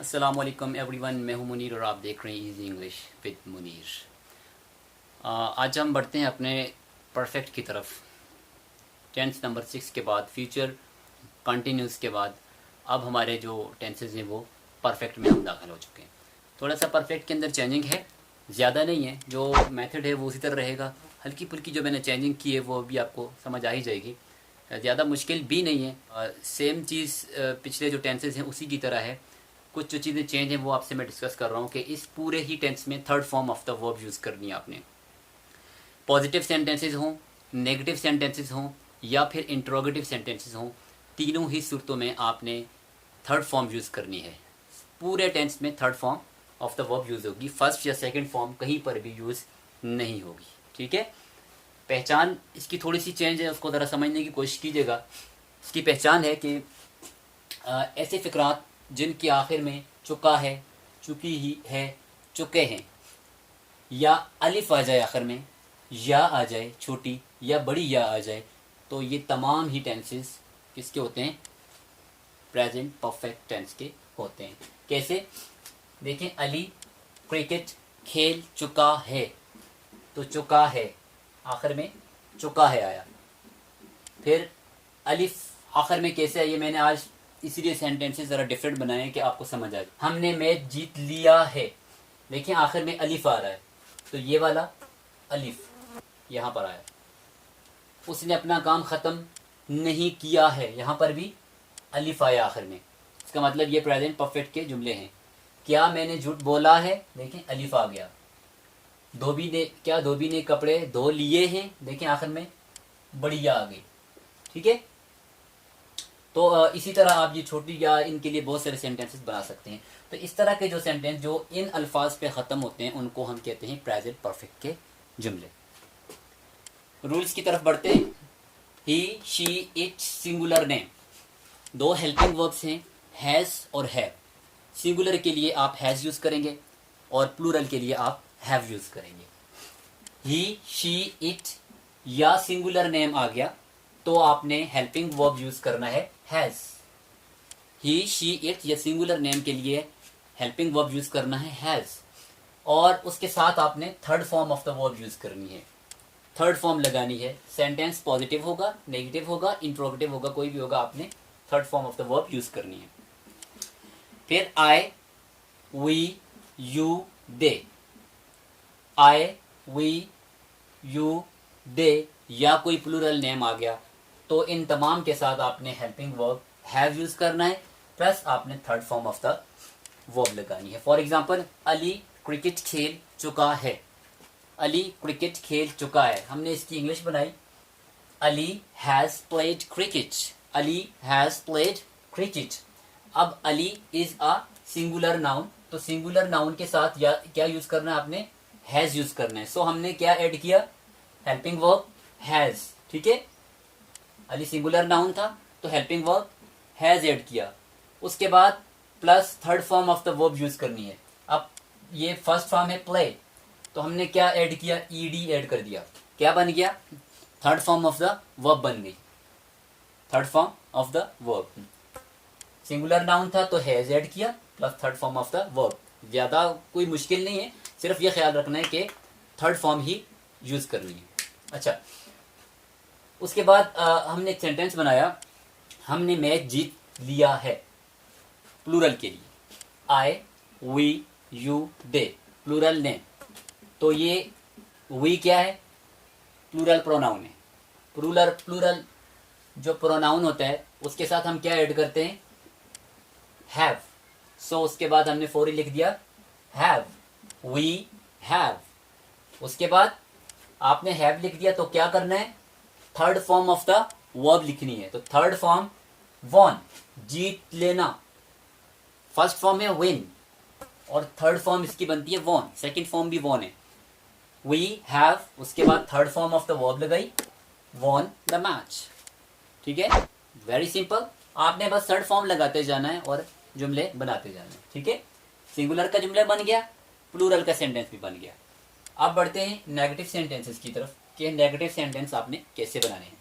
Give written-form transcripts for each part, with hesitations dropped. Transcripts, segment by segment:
अस्सलाम वालेकुम एवरीवन, मैं हूं मुनीर और आप देख रहे हैं इजी इंग्लिश विद मुनीर। आज हम बढ़ते हैं अपने परफेक्ट की तरफ। टेंस नंबर 6 के बाद फ्यूचर कंटिन्यूस के बाद अब हमारे जो टेंसेज हैं वो परफेक्ट में हम दाखिल हो चुके हैं। थोड़ा सा परफेक्ट के अंदर चेंजिंग है, ज़्यादा नहीं है। जो मेथड है वो उसी तरह रहेगा। हल्की फुल्की जो मैंने चेंजिंग की है वो भी आपको समझ आ ही जाएगी। ज़्यादा मुश्किल भी नहीं है। सेम चीज़ पिछले जो टेंसेज हैं उसी की तरह है। कुछ जो चीज़ें चेंज हैं वो आपसे मैं डिस्कस कर रहा हूँ कि इस पूरे ही टेंस में third form of the verb use करनी है आपने। पॉजिटिव सेंटेंसेस हों, नेगेटिव सेंटेंसेस हों या फिर इंट्रोगेटिव सेंटेंसेस हों, तीनों ही सूरतों में आपने थर्ड फॉर्म यूज़ करनी है। पूरे टेंस में third form of the verb use होगी। फर्स्ट या सेकंड फॉर्म कहीं पर भी यूज़ नहीं होगी। ठीक है। पहचान इसकी थोड़ी सी चेंज है, उसको ज़रा समझने की कोशिश कीजिएगा। इसकी पहचान है कि ऐसे फ़िक्रात जिनके आखिर में चुका है, चुकी ही है, चुके हैं, या अलिफ आ जाए आखिर में, या आ जाए छोटी या बड़ी या आ जाए, तो ये तमाम ही टेंसेस किसके होते हैं? प्रेजेंट परफेक्ट टेंस के होते हैं। कैसे? देखें, अली क्रिकेट खेल चुका है, तो चुका है आखिर में चुका है आया। फिर अलिफ आखिर में कैसे आई? ये मैंने आज इसीलिए सेंटेंसेस ज़रा डिफरेंट बनाए कि आपको समझ आए। हमने मैच जीत लिया है, देखिए आखिर में अलिफ आ रहा है, तो ये वाला अलिफ यहाँ पर आया। उसने अपना काम ख़त्म नहीं किया है, यहाँ पर भी अलिफ आया आखिर में। इसका मतलब ये प्रेजेंट परफेक्ट के जुमले हैं। क्या मैंने झूठ बोला है? देखें अलिफ आ गया। धोबी ने कपड़े धो लिए हैं, देखें आखिर में बढ़िया आ गई। ठीक है। तो इसी तरह आप ये छोटी या इनके लिए बहुत सारे सेंटेंसेस बना सकते हैं। तो इस तरह के जो सेंटेंस जो इन अल्फाज पे ख़त्म होते हैं उनको हम कहते हैं प्रेजेंट परफेक्ट के जुमले। रूल्स की तरफ बढ़ते हैं। ही, शी, इट, सिंगुलर नेम, दो हेल्पिंग वर्ब्स हैं, हैज़ और हैव। सिंगुलर के लिए आप हैज़ यूज़ करेंगे और प्लूरल के लिए आप हैव यूज़ करेंगे। ही, शी, इट या सिंगुलर नेम आ गया तो आपने हेल्पिंग वर्ब यूज़ करना है हैज़। ही, शी, इट या सिंगुलर नेम के लिए हेल्पिंग वर्ब यूज़ करना है हैज़, और उसके साथ आपने third form of the verb use करनी है। थर्ड फॉर्म लगानी है। सेंटेंस पॉजिटिव होगा, नेगेटिव होगा, इंट्रोगेटिव होगा, कोई भी होगा, आपने third form of the verb use करनी है। फिर I, we, you, they. I, we, you, they या कोई प्लूरल नेम आ गया तो इन तमाम के साथ आपने हेल्पिंग वर्ब हैव यूज़ करना है, प्लस आपने third form of the verb लगानी है। फॉर एग्जांपल, अली क्रिकेट खेल चुका है। अली क्रिकेट खेल चुका है, हमने इसकी इंग्लिश बनाई, Ali has played cricket. Ali has played cricket. अब Ali is a singular noun, तो सिंगुलर नाउन के साथ या क्या यूज़ करना है? आपने हैज़ यूज़ करना है। सो हमने क्या ऐड किया? Helping verb has. ठीक है। अली सिंगुलर नाउन था तो हेल्पिंग वर्ब हैज़ ऐड किया। उसके बाद plus third form of the verb use करनी है। अब ये फर्स्ट फॉर्म है प्ले, तो हमने क्या ऐड किया? ईडी ऐड कर दिया। क्या बन गया? Third form of the verb बन गई। Third form of the verb. Singular noun था तो हैज़ ऐड किया plus third form of the verb. ज़्यादा कोई मुश्किल नहीं है, सिर्फ ये ख्याल रखना है कि थर्ड फॉर्म ही यूज़ करनी है। अच्छा, उसके बाद हमने एक सेंटेंस बनाया, हमने मैच जीत लिया है, प्लूरल के लिए। I, we, you, they, plural name. तो ये वी क्या है? प्लूरल प्रोनाउन है। प्लूरल जो प्रोनाउन होता है उसके साथ हम क्या ऐड करते हैं? हैव। सो उसके बाद हमने फौरी लिख दिया हैव, वी हैव। उसके बाद आपने हैव लिख दिया तो क्या करना है? Third form of the verb लिखनी है। तो थर्ड फॉर्म वॉन, जीत लेना। फर्स्ट फॉर्म है विन और थर्ड फॉर्म इसकी बनती है वॉन। सेकंड फॉर्म भी वॉन है। वी हैव, उसके बाद third form of the verb लगाई, वॉन द मैच। ठीक है, वेरी सिंपल। आपने बस थर्ड फॉर्म लगाते जाना है और जुमले बनाते जाना है। ठीक है, सिंगुलर का जुमला बन गया, प्लूरल का सेंटेंस भी बन गया। अब बढ़ते हैं नेगेटिव सेंटेंसेस की तरफ कि नेगेटिव सेंटेंस आपने कैसे बनाने हैं।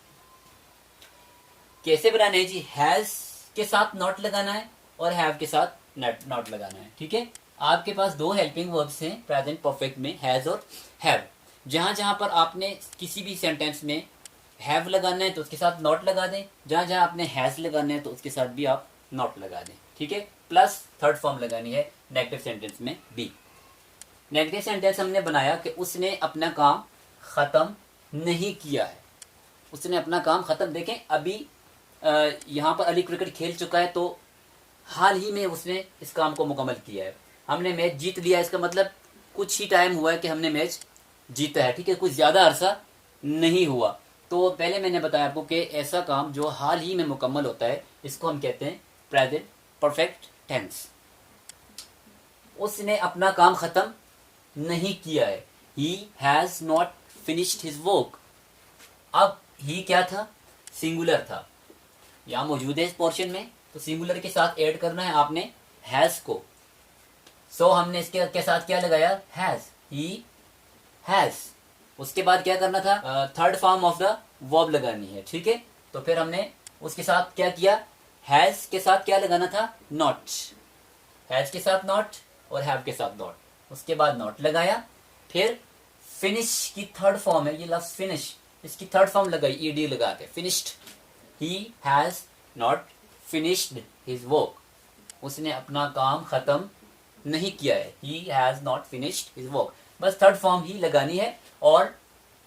कैसे बनाने हैं जी? हैज़ के साथ नॉट लगाना है और हैव के साथ नॉट लगाना है। ठीक है, आपके पास दो हेल्पिंग वर्ब्स हैं प्रेजेंट परफेक्ट में, हैज और हैव। जहां जहां पर आपने किसी भी सेंटेंस में हैव लगाना है तो उसके साथ नॉट लगा दें, जहां जहां आपने हैज लगाना है तो उसके साथ भी आप नॉट लगा दें। ठीक है, प्लस थर्ड फॉर्म लगानी है नेगेटिव सेंटेंस में बी। नेगेटिव सेंटेंस हमने बनाया कि उसने अपना काम खत्म नहीं किया है, उसने अपना काम खत्म। देखें अभी यहाँ पर अली क्रिकेट खेल चुका है तो हाल ही में उसने इस काम को मुकम्मल किया है। हमने मैच जीत लिया, इसका मतलब कुछ ही टाइम हुआ है कि हमने मैच जीता है। ठीक है, कुछ ज्यादा अरसा नहीं हुआ। तो पहले मैंने बताया आपको कि ऐसा काम जो हाल ही में मुकम्मल होता है इसको हम कहते हैं प्रेजेंट परफेक्ट टेंस। उसने अपना काम खत्म नहीं किया है, he has not finished his work. अब ही क्या था, सिंगुलर था, यहां मौजूद है इस पोर्शन में, तो सिंगुलर के साथ ऐड करना है आपने हैज को। सो हमने इसके के साथ क्या लगाया, हैज, ही हैज। उसके बाद क्या करना था, third form of the verb लगानी है। ठीक है, तो फिर हमने उसके साथ क्या किया, हैज के साथ क्या लगाना था, नॉट। हैज के साथ नॉट और हैव के साथ नॉट, उसके बाद नॉट लगाया। फिर फिनिश की थर्ड फॉर्म है, ये लफ्ज फिनिश, इसकी थर्ड फॉर्म लगाई ईडी लगा के, finished. He has not finished his work, उसने अपना काम खत्म नहीं किया है, he has not finished his work. बस थर्ड फॉर्म ही लगानी है और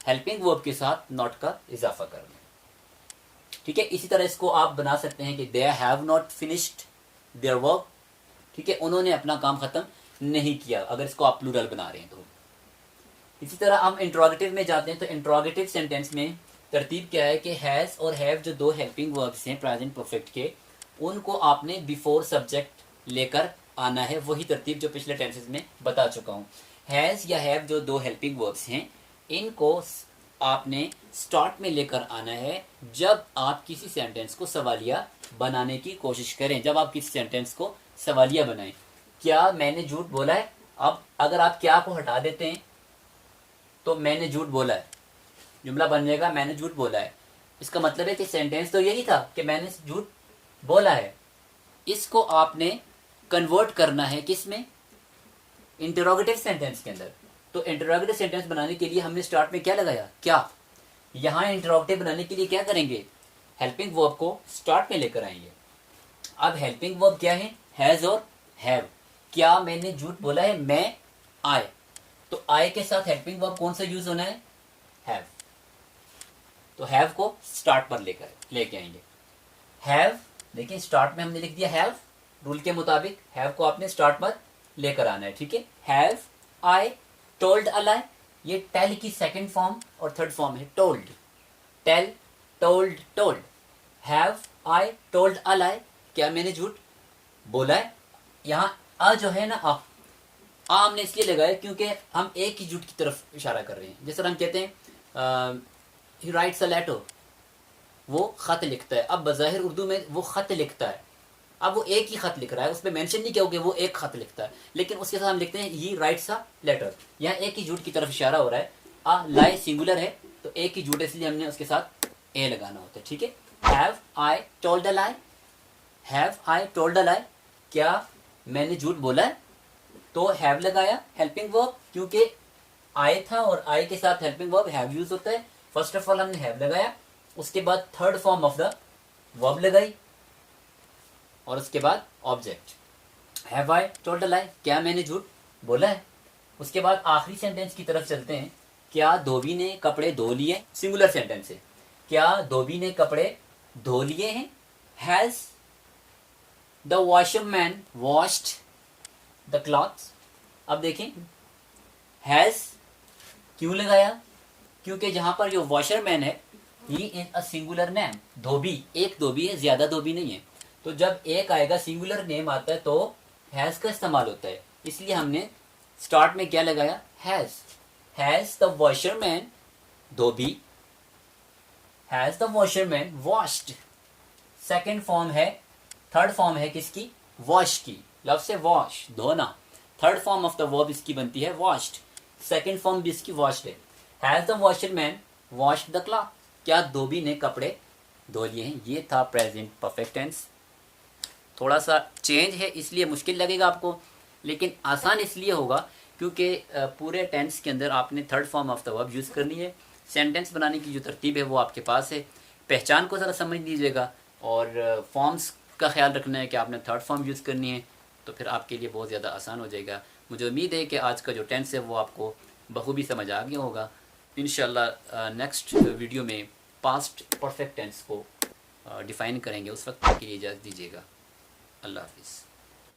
हेल्पिंग वर्ब के साथ नॉट का इजाफा करना है। ठीक है, इसी तरह इसको आप बना सकते हैं कि they have not finished their work. ठीक है, उन्होंने अपना काम खत्म नहीं किया, अगर इसको आप प्लूरल बना रहे हैं तो। इसी तरह हम इंट्रोगेटिव में जाते हैं, तो इंट्रोगेटिव सेंटेंस में तरतीब क्या है कि हैज और हैव जो दो हेल्पिंग वर्ब्स हैं प्रेजेंट परफेक्ट के, उनको आपने बिफोर सब्जेक्ट लेकर आना है। वही तरतीब जो पिछले टेंसेस में बता चुका हूं। हैज या हैव जो दो हेल्पिंग वर्ब्स हैं, इनको आपने स्टार्ट में लेकर आना है जब आप किसी सेंटेंस को सवालिया बनाने की कोशिश करें। जब आप किसी सेंटेंस को सवालिया बनाएं, क्या मैंने झूठ बोला है। अब अगर आप क्या को हटा देते हैं तो मैंने झूठ बोला है, जुमला बन जाएगा मैंने झूठ बोला है। इसका मतलब है कि सेंटेंस तो यही था कि मैंने झूठ बोला है। इसको आपने कन्वर्ट करना है किस में, इंटरोगेटिव सेंटेंस के अंदर। तो इंटरोगेटिव सेंटेंस बनाने के लिए हमने स्टार्ट में क्या लगाया, क्या। यहां इंटरोगेटिव बनाने के लिए क्या करेंगे, हेल्पिंग वर्ब को स्टार्ट में लेकर आएंगे। अब हेल्पिंग वर्ब क्या है, हैज और हैव। क्या मैंने झूठ बोला है, मैं आए, तो आए के साथ हेल्पिंग वर्ब कौन सा यूज होना है, हैव। तो हैव को स्टार्ट पर लेके आएंगे। हैव, देखिए स्टार्ट में हमने लिख दिया हैव, रूल के मुताबिक हैव को आपने स्टार्ट पर लेकर आना है। ठीक है, हैव आई टोल्ड अ लाई, ये टेल की सेकंड फॉर्म और थर्ड फॉर्म है told. Tell, told, told. Have I told a lie, क्या मैंने झूठ बोला है। यहाँ अ जो है ना, आ हमने इसलिए लगाया क्योंकि हम एक ही झूठ की तरफ इशारा कर रहे हैं। जैसे हम कहते हैं ही राइट्स अ लेटर, वो खत लिखता है। अब बज़ाहिर उर्दू में वो खत लिखता है, अब वो एक ही खत लिख रहा है, उसमें मेंशन नहीं किया कि वो एक खत लिखता है, लेकिन उसके साथ हम लिखते हैं ही राइट्स अ लेटर। यहाँ एक ही झूठ की तरफ इशारा हो रहा है। आ लाई सिंगुलर है तो एक ही झूठ, इसलिए हमने उसके साथ ए लगाना होता है। ठीक है, have I told a lie, have I told a lie, क्या मैंने झूठ बोला है, तो हैव लगाया हेल्पिंग वर्ब, क्योंकि आई था और आई के साथ हेल्पिंग वर्ब हैव यूज होता है। फर्स्ट ऑफ ऑल हमने हैव लगाया, उसके बाद third form of the verb लगाई और उसके बाद object. Have I told a lie, क्या मैंने झूठ बोला है। उसके बाद आखिरी सेंटेंस की तरफ चलते हैं, क्या धोबी ने कपड़े धो लिए, सिंगुलर सेंटेंस है, क्या धोबी ने कपड़े धो लिए हैं। Has the washerman washed the clothes. अब देखें हैज क्यों लगाया, क्योंकि जहां पर जो वॉशरमैन है he is a singular name. धोबी, एक धोबी है, ज्यादा धोबी नहीं है। तो जब एक आएगा सिंगुलर नेम आता है तो हैज का इस्तेमाल होता है, इसलिए हमने स्टार्ट में क्या लगाया, has. Has the washerman, Dhobi, has the washerman washed. Second form है, थर्ड फॉर्म है किसकी, वॉश की, लव से वॉश, धोना। Third form of the verb इसकी बनती है वॉश्ड, सेकेंड फॉर्म भी इसकी वॉश्ड है। Has the washerman washed the cloth, क्या धोबी ने कपड़े धो लिए हैं। ये था प्रेजेंट परफेक्ट टेंस। थोड़ा सा चेंज है इसलिए मुश्किल लगेगा आपको, लेकिन आसान इसलिए होगा क्योंकि पूरे टेंस के अंदर आपने third form of the verb use करनी है। सेंटेंस बनाने की जो तरतीब है वो आपके पास है, पहचान को ज़रा समझ लीजिएगा और फॉर्म्स का ख्याल रखना है कि आपने थर्ड फॉर्म यूज़ करनी है, तो फिर आपके लिए बहुत ज़्यादा आसान हो जाएगा। मुझे उम्मीद है कि आज का जो टेंस है वो आपको बखूबी समझ आ गया होगा। इंशाल्लाह नेक्स्ट वीडियो में पास्ट परफेक्ट टेंस को डिफ़ाइन करेंगे, उस वक्त के लिए इजाज़त दीजिएगा। अल्लाह हाफिज़।